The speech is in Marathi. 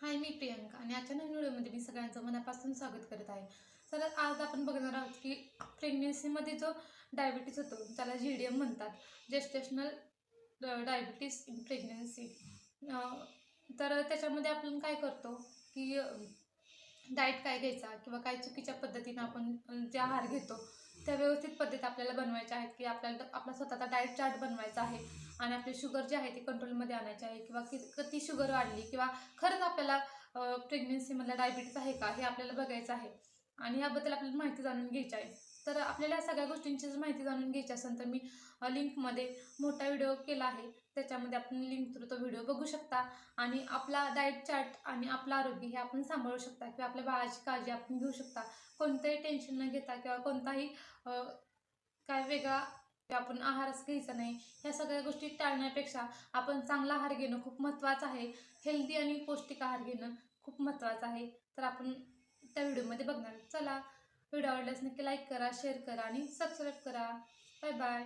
हाय, मी प्रियंका आणि आजच्या नवीन व्हिडिओमध्ये मी सगळ्यांचं मनापासून स्वागत करत आहे. तर आज आपण बघणार आहोत की प्रेग्नेन्सीमध्ये जो डायबिटीज होतो त्याला GDM म्हणतात, जेस्टेशनल डायबिटीस इन प्रेग्नन्सी. तर त्याच्यामध्ये आपण काय करतो की डाएट काय घ्यायचा किंवा काय चुकीच्या पद्धतीनं आपण जे आहार घेतो त्या व्यवस्थित पद्धत आपल्याला बनवायच्या आहेत की आपल्याला आपला स्वतःचा डाएट चार्ट बनवायचा आहे आणि आपली शुगर जी आहे ती कंट्रोलमध्ये आणायची आहे किंवा किती शुगर वाढली किंवा खरंच आपल्याला प्रेग्नेन्सीमधला डायबिटीस आहे का हे आपल्याला बघायचं आहे आणि याबद्दल आपल्याला माहिती जाणून घ्यायची आहे. तर आपल्याला या सगळ्या गोष्टींची माहिती जाणून घ्यायची असेल तर मी लिंकमध्ये मोठा व्हिडिओ केला आहे, त्याच्यामध्ये आपण लिंक थ्रू तो व्हिडिओ बघू शकता आणि आपला डाएट चार्ट आणि आपलं आरोग्य हे आपण सांभाळू शकता किंवा आपल्या बाळाची काळजी आपण घेऊ शकता. कोणतंही टेन्शन न घेता किंवा कोणताही काय वेगळा आपण आहारच घ्यायचा नाही. ह्या सगळ्या गोष्टी टाळण्यापेक्षा आपण चांगला आहार घेणं खूप महत्त्वाचं आहे. हेल्दी आणि पौष्टिक आहार घेणं खूप महत्त्वाचं आहे. तर आपण त्या व्हिडिओमध्ये बघणार. चला, व्हिडिओ आवडल्यास नक्की लाईक करा, शेअर करा आणि सबस्क्राईब करा. Bye bye.